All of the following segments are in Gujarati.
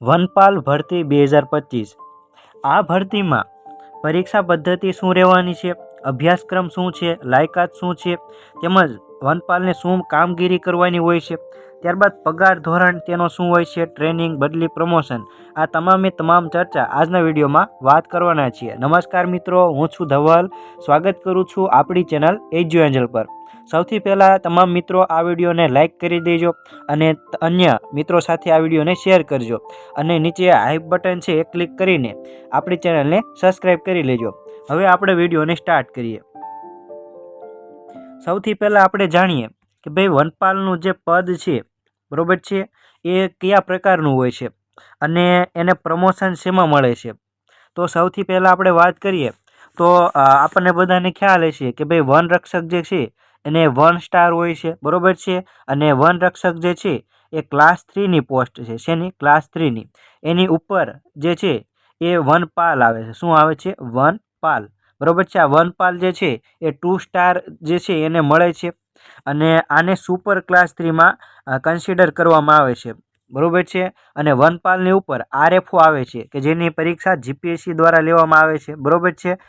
વનપાલ ભરતી 2025 આ ભરતીમાં પરીક્ષા પદ્ધતિ શું રહેવાની છે, અભ્યાસક્રમ શું છે, લાયકાત શું છે, તેમજ વનપાલને શું કામગીરી કરવાની હોય છે, ત્યારબાદ પગાર ધોરણ તેનો શું હોય છે, ટ્રેનિંગ, બદલી, પ્રમોશન, આ તમામે તમામ ચર્ચા આજના વિડીયોમાં વાત કરવાના છીએ. નમસ્કાર મિત્રો, હું છું ધવલ. સ્વાગત કરું છું આપણી ચેનલ એજ્યુ એન્જલ પર. સૌથી પહેલાં તમામ મિત્રો આ વિડીયોને લાઇક કરી દેજો અને અન્ય મિત્રો સાથે આ વિડીયોને શેર કરજો અને નીચે હાઈપ બટન છે એ ક્લિક કરીને આપણી ચેનલને સબસ્ક્રાઈબ કરી લેજો. હવે આપણે વિડીયોને સ્ટાર્ટ કરીએ. સૌથી પહેલાં આપણે જાણીએ કે ભાઈ વનપાલનું જે પદ છે, બરોબર છે, એ કયા પ્રકારનું હોય છે અને એને પ્રમોશન શેમાં મળે છે. તો સૌથી પહેલાં આપણે વાત કરીએ તો આપણને બધાને ખ્યાલ હશે કે ભાઈ વનરક્ષક જે છે એને 1 સ્ટાર હોય છે, બરોબર છે, અને વનરક્ષક જે છે એ ક્લાસ 3ની પોસ્ટ છે. શેની? ક્લાસ 3ની. એની ઉપર જે છે એ વનપાલ આવે છે. શું આવે છે? વનપાલ, બરોબર છે. આ વનપાલ જે છે એ 2 સ્ટાર જે છે એને મળે છે અને આને સુપર ક્લાસ 3માં કન્સિડર કરવામાં આવે છે, બરોબર છે. અને વનપાલની ઉપર આરએફઓ આવે છે કે જેની પરીક્ષા જીપીએસસી દ્વારા લેવામાં આવે છે, બરોબર છે.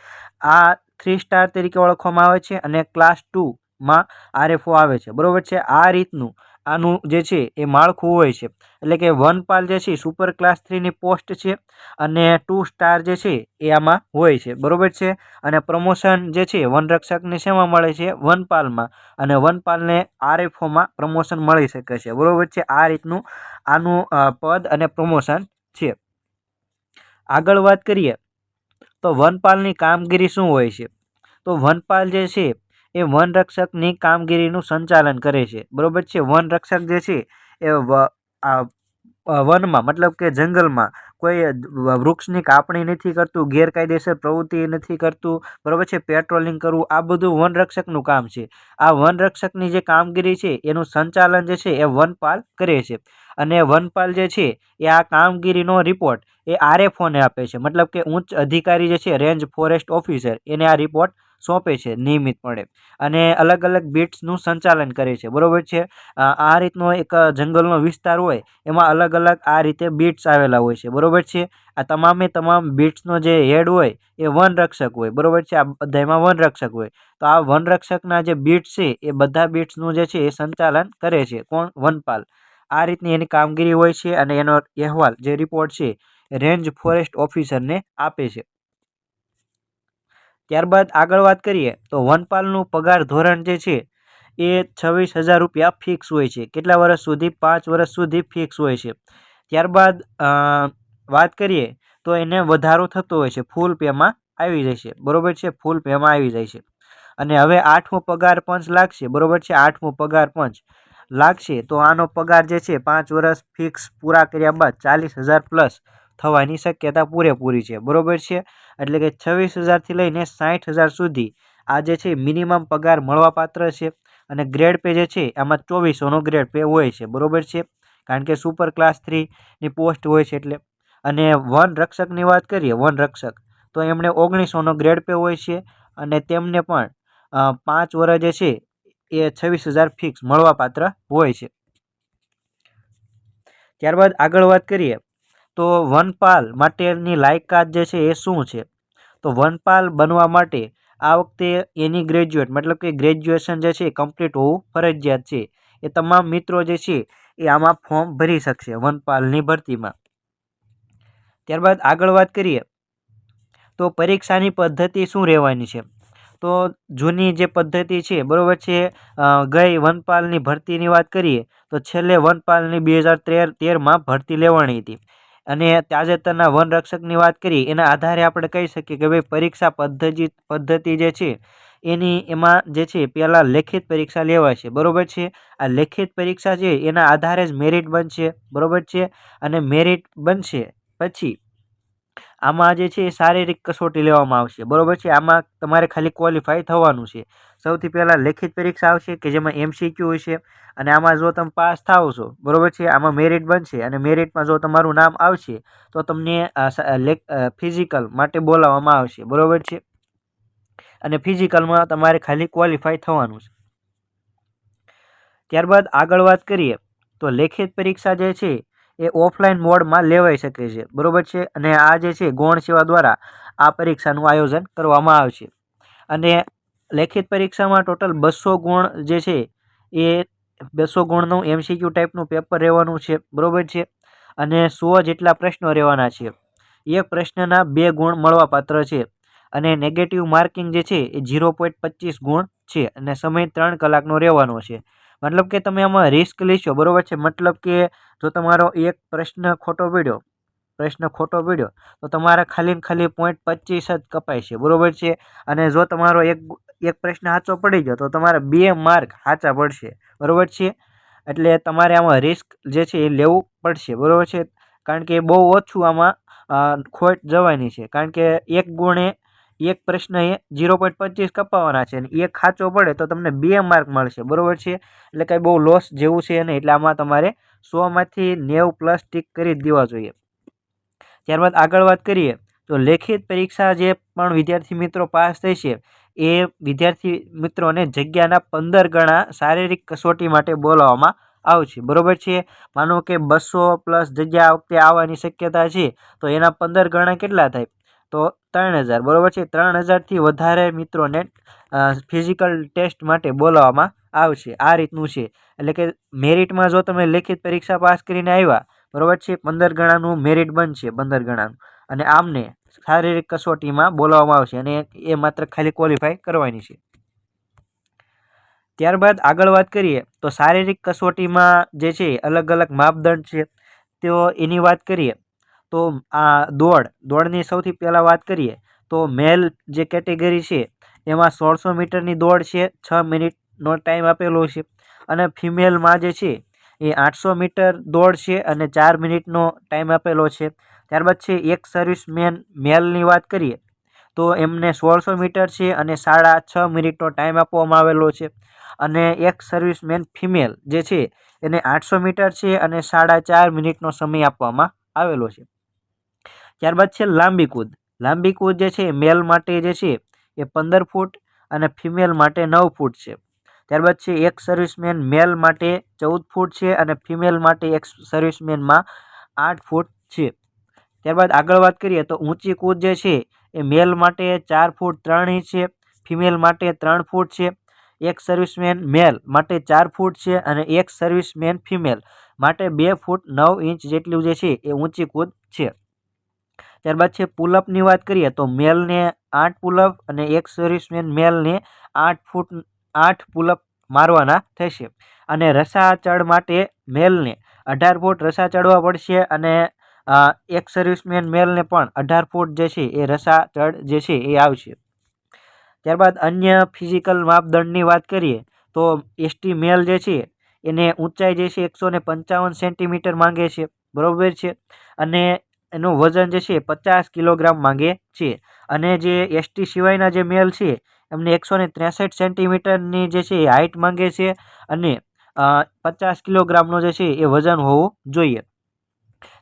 આ 3 સ્ટાર તરીકે ઓળખવામાં આવે છે અને ક્લાસ 2માં આરએફઓ આવે છે, બરોબર છે. આ રીતનું આનું જે છે એ માળખું હોય છે. એટલે કે વનપાલ જે છે સુપર ક્લાસ 3ની પોસ્ટ છે અને 2 સ્ટાર જે છે એ આમાં હોય છે, બરોબર છે. અને પ્રમોશન જે છે વનરક્ષકને શેમાં મળે છે? વનપાલમાં. અને વનપાલને આરએફઓમાં પ્રમોશન મળી શકે છે, બરોબર છે. આ રીતનું આનું પદ અને પ્રમોશન છે. આગળ વાત કરીએ તો વનપાલની કામગીરી શું હોય છે. તો વનપાલ જે છે એ વનરક્ષકની કામગીરીનું સંચાલન કરે છે, બરોબર છે. વનરક્ષક જે છે એ વનમાં મતલબ કે જંગલમાં કોઈ વૃક્ષની કાપણી નથી કરતું, ગેરકાયદેસર પ્રવૃત્તિ નથી કરતું, બરોબર છે. પેટ્રોલિંગ કરવું, આ બધું વનરક્ષકનું કામ છે. આ વનરક્ષકની જે કામગીરી છે એનું સંચાલન જે છે એ વનપાલ કરે છે. અને વનપાલ જે છે એ આ કામગીરીનો રિપોર્ટ એ આરએફઓને આપે છે. મતલબ કે ઉચ્ચ અધિકારી જે છે રેન્જ ફોરેસ્ટ ઓફિસર એને આ રિપોર્ટ સોંપે છે નિયમિતપણે અને અલગ અલગ બીટ્સનું સંચાલન કરે છે, બરોબર છે. આ રીતનો એક જંગલનો વિસ્તાર હોય એમાં અલગ અલગ આ રીતે બીટ્સ આવેલા હોય છે, બરોબર છે. આ તમામે તમામ બીટ્સનો જે હેડ હોય એ વનરક્ષક હોય, બરોબર છે. આ બધામાં વનરક્ષક હોય. તો આ વનરક્ષકના જે બીટ્સ છે એ બધા બીટ્સનું જે છે એ સંચાલન કરે છે. કોણ? વનપાલ. આ રીતની એની કામગીરી હોય છે અને એનો અહેવાલ જે રિપોર્ટ છે રેન્જ ફોરેસ્ટ ઓફિસરને આપે છે. ત્યારબાદ આગળ વાત કરીએ તો વનપાલનું પગાર ધોરણ જે છે એ 26,000 રૂપિયા ફિક્સ હોય છે. કેટલા વર્ષ સુધી? 5 વર્ષ સુધી ફિક્સ હોય છે. ત્યારબાદ વાત કરીએ તો એને વધારો થતો હોય છે, ફૂલ પેમાં આવી જાય છે, બરોબર છે. ફૂલ પેમાં આવી જાય છે. અને હવે 8મો પગાર પંચ લાગશે, બરોબર છે. 8મો પગાર પંચ લાગશે તો આનો પગાર જે છે 5 વર્ષ ફિક્સ પૂરા કર્યા બાદ 40,000 પ્લસ થવાની શક્યતા પૂરેપૂરી છે, બરોબર છે. એટલે કે 26,000થી લઈને 60,000 સુધી આ જે છે મિનિમમ પગાર મળવાપાત્ર છે. અને ગ્રેડ પે જે છે આમાં 2400નો ગ્રેડ પે હોય છે, બરોબર છે. કારણ કે સુપર ક્લાસ 3ની પોસ્ટ હોય છે એટલે. અને વનરક્ષકની વાત કરીએ, વનરક્ષક તો એમણે 1900નો ગ્રેડ પે હોય છે અને તેમને પણ 5 વર્ષ જે છે એ 26,000 ફિક્સ મળવાપાત્ર હોય છે. ત્યારબાદ આગળ વાત કરીએ તો વનપાલ માટેની લાયકાત જે છે એ શું છે. તો વનપાલ બનવા માટે આ વખતે એની ગ્રેજ્યુએટ મતલબ કે ગ્રેજ્યુએશન જે છે કમ્પ્લીટ હોવું ફરજિયાત છે. એ તમામ મિત્રો જે છે એ આમાં ફોર્મ ભરી શકશે વનપાલની ભરતીમાં. ત્યારબાદ આગળ વાત કરીએ તો પરીક્ષાની પદ્ધતિ શું રહેવાની છે. તો જૂની જે પદ્ધતિ છે, બરોબર છે, ગઈ વનપાલની ભરતીની વાત કરીએ તો છેલ્લે વનપાલની 2013માં ભરતી લેવાની હતી. અને તાજેતરના વનરક્ષકની વાત કરીએ એના આધારે આપણે કહી શકીએ કે ભાઈ પરીક્ષા પદ્ધતિ જે છે એમાં જે છે પહેલાં લેખિત પરીક્ષા લેવાય છે, બરોબર છે. આ લેખિત પરીક્ષા છે એના આધારે જ મેરિટ બનશે, બરોબર છે. અને મેરિટ બનશે પછી આમાં જે છે એ શારીરિક કસોટી લેવામાં આવશે, બરોબર છે. આમાં તમારે ખાલી ક્વોલિફાય થવાનું છે. સૌથી પહેલાં લેખિત પરીક્ષા આવશે કે જેમાં એમસીક્યુ હશે અને આમાં જો તમે પાસ થાવ છો, બરોબર છે, આમાં મેરિટ બનશે અને મેરિટમાં જો તમારું નામ આવશે તો તમને ફિઝિકલ માટે બોલાવવામાં આવશે, બરોબર છે. અને ફિઝિકલમાં તમારે ખાલી ક્વોલિફાય થવાનું છે. ત્યારબાદ આગળ વાત કરીએ તો લેખિત પરીક્ષા જે છે એ ઓફલાઈન મોડમાં લેવાઈ શકે છે, બરાબર છે. અને આ જે છે ગૌણ સેવા દ્વારા આ પરીક્ષાનું આયોજન કરવામાં આવશે. અને લેખિત પરીક્ષામાં ટોટલ 200 ગુણ જે છે એ 200 ગુણનું MCQ ટાઈપનું પેપર રહેવાનું છે, બરાબર છે. અને 100 જેટલા પ્રશ્નો રહેવાના છે. એક પ્રશ્નના 2 ગુણ મળવાપાત્ર છે. અને નેગેટિવ માર્કિંગ જે છે એ 0.25 ગુણ છે. અને સમય 3 કલાકનો રહેવાનો છે. મતલબ કે તમે આમાં રિસ્ક લેશો, બરાબર છે. મતલબ કે જો તમારો એક પ્રશ્ન ખોટો પડ્યો તો તમારા ખાલી ને ખાલી 0.25 જ કપાય છે, બરાબર છે. અને જો તમારો એક પ્રશ્ન સાચો પડી ગયો તો તમારા 2 માર્ક સાચા પડશે, બરાબર છે. એટલે તમારે આમાં રિસ્ક જે છે એ લેવું પડશે, બરાબર છે. કારણ કે બહુ ઓછું આમાં ખોટ જવાની છે. કારણ કે એક પ્રશ્ન એ 0.25 કપાવવાના છે અને એક સાચો પડે તો તમને 2 માર્ક મળશે, બરાબર છે. એટલે કંઈ બહુ લોસ જેવું છે નહીં. એટલે આમાં તમારે 100માંથી 90+ ટીક કરી જ દેવા જોઈએ. ત્યારબાદ આગળ વાત કરીએ તો લેખિત પરીક્ષા જે પણ વિદ્યાર્થી મિત્રો પાસ થઈ છે એ વિદ્યાર્થી મિત્રોને જગ્યાના 15 ગણા શારીરિક કસોટી માટે બોલાવવામાં આવશે, બરાબર છે. માનો કે 200+ જગ્યા આ વખતે આવવાની શક્યતા છે તો એના 15 ગણા કેટલા થાય? તો 3000, બરાબર છે. 3000થી વધારે મિત્રોને ફિઝિકલ ટેસ્ટ માટે બોલાવવામાં આવશે. આ રીતનું છે. એટલે કે મેરિટમાં જો તમે લેખિત પરીક્ષા પાસ કરીને આવ્યા, બરાબર છે, 15 ગણાનું મેરિટ બનશે, 15 ગણાનું. અને આમને શારીરિક કસોટીમાં બોલાવવામાં આવશે અને એ માત્ર ખાલી ક્વોલિફાય કરવાની છે. ત્યારબાદ આગળ વાત કરીએ તો શારીરિક કસોટીમાં જે છે અલગ અલગ માપદંડ છે. તો એની વાત કરીએ તો આ દોડની સૌથી પહેલાં વાત કરીએ તો મેલ જે કેટેગરી છે એમાં 1600 મીટરની દોડ છે, 6 મિનિટનો ટાઈમ આપેલો છે. અને ફિમેલમાં જે છે એ 800 મીટર દોડ છે અને 4 મિનિટનો ટાઈમ આપેલો છે. ત્યારબાદ છે એક સર્વિસમેન મેલની વાત કરીએ તો એમને 1600 મીટર છે અને 6.5 મિનિટનો ટાઈમ આપવામાં આવેલો છે. અને એક સર્વિસમેન ફિમેલ જે છે એને 800 મીટર છે અને 4.5 મિનિટનો સમય આપવામાં આવેલો છે. ત્યારબાદ છે લાંબી કૂદ જે છે મેલ માટે જે છે એ 15 ફૂટ અને ફિમેલ માટે 9 ફૂટ છે. ત્યારબાદ છે એક સર્વિસમેન મેલ માટે 14 ફૂટ છે અને ફિમેલ માટે એક સર્વિસમેનમાં 8 ફૂટ છે. ત્યારબાદ આગળ વાત કરીએ તો ઊંચી કૂદ જે છે એ મેલ માટે 4 ફૂટ 3 ઇંચ છે, ફિમેલ માટે 3 ફૂટ છે. એક સર્વિસમેન મેલ માટે 4 ફૂટ છે અને એક સર્વિસમેન ફિમેલ માટે 2 ફૂટ 9 ઇંચ જેટલું જે છે એ ઊંચી કૂદ છે. ત્યારબાદ છે પુલઅપની વાત કરીએ તો મેલને 8 પુલઅપ અને એક સર્વિસમેન મેલને 8 પુલઅપ મારવાના થશે. અને રસા ચડ માટે મેલને 18 ફૂટ રસા ચડવા પડશે અને એક સર્વિસમેન મેલને પણ 18 ફૂટ જે છે એ રસા ચડ જે છે એ આવશે. ત્યારબાદ અન્ય ફિઝિકલ માપદંડની વાત કરીએ તો એસટી મેલ જે છે એને ઊંચાઈ જે છે 155 સેન્ટીમીટર માંગે છે, બરાબર છે. અને એનું વજન જે છે 50 કિલોગ્રામ માંગે છે. અને જે એસટી સિવાયના જે મેલ છે એમને 163 સેન્ટીમીટરની જે છે એ હાઇટ માંગે છે અને 50 કિલોગ્રામનો જે છે એ વજન હોવું જોઈએ.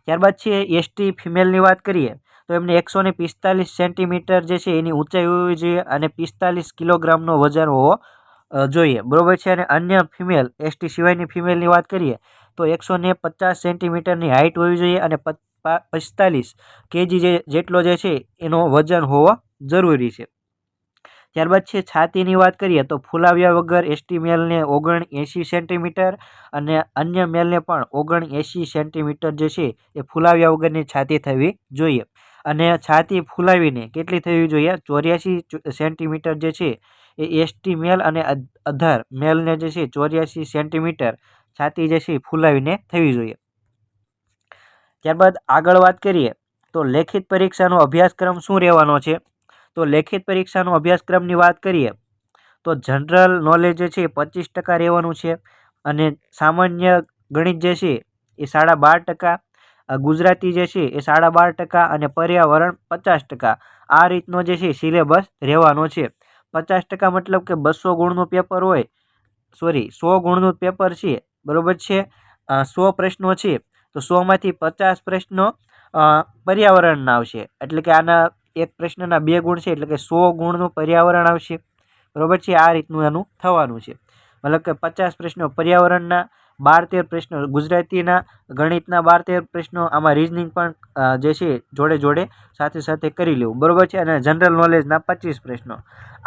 ત્યારબાદ છે એસટી ફિમેલની વાત કરીએ તો એમને 145 સેન્ટીમીટર જે છે એની ઊંચાઈ હોવી જોઈએ અને 45 કિલોગ્રામનો વજન હોવો જોઈએ, બરાબર છે. અને અન્ય ફિમેલ એસટી સિવાયની ફિમેલની વાત કરીએ તો 150 સેન્ટીમીટરની હાઇટ હોવી જોઈએ અને 45 kg જેટલો જે છે એનો વજન હોવો જરૂરી છે. ત્યારબાદ છે છાતીની વાત કરીએ તો ફૂલાવ્યા વગર એસટી મેલને 79 સેન્ટીમીટર અને અન્ય મેલને પણ 79 સેન્ટીમીટર જે છે એ ફૂલાવ્યા વગરની છાતી થવી જોઈએ. અને છાતી ફૂલાવીને કેટલી થવી જોઈએ? 84 સેન્ટીમીટર જે છે એ એસટી મેલ અને અધર મેલને જે છે 84 સેન્ટીમીટર છાતી જે છે ફૂલાવીને થવી જોઈએ. ત્યારબાદ આગળ વાત કરીએ તો લેખિત પરીક્ષાનો અભ્યાસક્રમ શું રહેવાનો છે? તો લેખિત પરીક્ષાનો અભ્યાસક્રમની વાત કરીએ તો જનરલ નોલેજ જે છે 25% રહેવાનું છે. અને સામાન્ય ગણિત જે છે એ 12.5%, ગુજરાતી જે છે એ 12.5% અને પર્યાવરણ 50%. આ રીતનો જે છે સિલેબસ રહેવાનો છે. 50% મતલબ કે 200 ગુણનું પેપર હોય, 100 ગુણનું પેપર છે, બરાબર છે. 100 પ્રશ્નો છે તો 100માંથી 50 પ્રશ્નો પર્યાવરણના આવશે. એટલે કે આના એક પ્રશ્નના 2 ગુણ છે એટલે કે 100 ગુણનું પર્યાવરણ આવશે, બરાબર છે. આ રીતનું એનું થવાનું છે. મતલબ કે 50 પ્રશ્નો પર્યાવરણના, 12-13 પ્રશ્નો, ગુજરાતીના ગણિતના 12-13 પ્રશ્નો, આમાં રિઝનિંગ પણ જે છે જોડે જોડે સાથે સાથે કરી લેવું, બરાબર છે. અને જનરલ નોલેજના 25 પ્રશ્નો.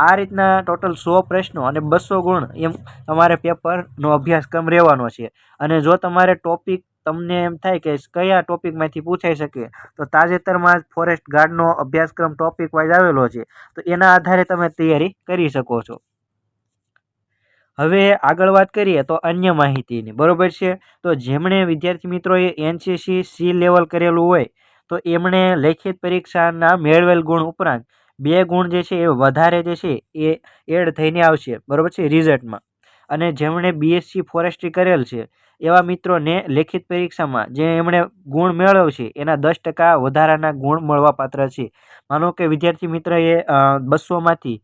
આ રીતના ટોટલ 100 પ્રશ્નો અને 200 ગુણ એમ તમારે પેપરનો અભ્યાસક્રમ રહેવાનો છે. અને જો તમારે ટોપિક તમને એમ થાય કે કયા ટોપિકમાંથી પૂછાઈ શકે, તો તાજેતરમાં જ ફોરેસ્ટ ગાર્ડનો અભ્યાસક્રમ ટોપિક વાઇઝ આવેલો છે, તો એના આધારે તમે તૈયારી કરી શકો છો. હવે આગળ વાત કરીએ તો અન્ય માહિતીની, બરાબર છે. તો જેમણે વિદ્યાર્થી મિત્રોએ NCC સી લેવલ કરેલું હોય, તો એમણે લેખિત પરીક્ષાના મેળવેલ ગુણ ઉપરાંત 2 ગુણ જે છે એ વધારે જે છે એ એડ થઈને આવશે, બરાબર છે, રિઝલ્ટમાં. અને જેમણે BSc ફોરેસ્ટ્રી કરેલ છે એવા મિત્રોને લેખિત પરીક્ષામાં જે એમણે ગુણ મેળવશે એના 10% વધારાના ગુણ મળવાપાત્ર છે. માનો કે વિદ્યાર્થી મિત્રએ 200માંથી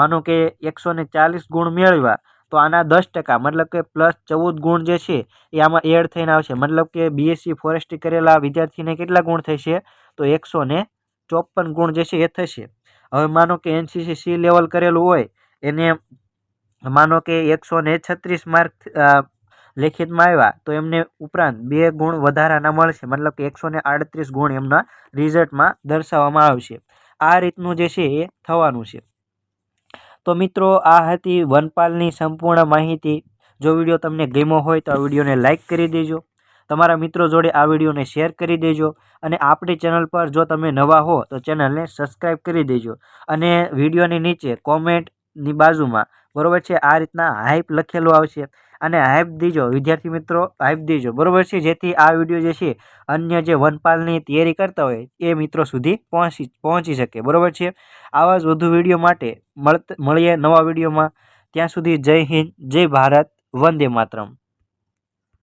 માનો કે 140 ગુણ મેળવ્યા, તો આના 10% મતલબ કે +14 ગુણ જે છે એ આમાં એડ થઈને આવશે. મતલબ કે BSc ફોરેસ્ટ્રી કરેલા વિદ્યાર્થીને કેટલા ગુણ થશે, તો 154 ગુણ જે છે એ થશે. હવે માનો કે NCC સી લેવલ કરેલું હોય, એને માનો કે 136 માર્ક લેખિતમાં આવ્યા, તો એમને ઉપરાંત 2 ગુણ વધારાના મળશે, મતલબ કે 138 ગુણ એમના રિઝલ્ટમાં દર્શાવવામાં આવશે. આ રીતનું જે છે એ થવાનું છે. તો મિત્રો, આ હતી વનપાલની સંપૂર્ણ માહિતી. જો વિડીયો તમને ગમ્યો હોય તો આ વિડીયોને લાઇક કરી દેજો, તમારા મિત્રો જોડે આ વિડીયોને શેર કરી દેજો. અને આપણી ચેનલ પર જો તમે નવા હો તો ચેનલને સબસ્ક્રાઈબ કરી દેજો. અને વિડીયોની નીચે કોમેન્ટની બાજુમાં, બરાબર છે, આ રીતના હાઈપ લખેલું આવશે, અને હાઈપ દીજો વિદ્યાર્થી મિત્રો, હાઈપ દીજો, બરાબર છે, જેથી આ વિડીયો જે છે અન્ય જે વનપાલની તૈયારી કરતા હોય એ મિત્રો સુધી પહોંચી શકે, બરાબર છે. આવા જ વધુ વિડીયો માટે મળીએ નવા વિડીયોમાં. ત્યાં સુધી જય હિન્દ, જય ભારત, વંદે માતરમ.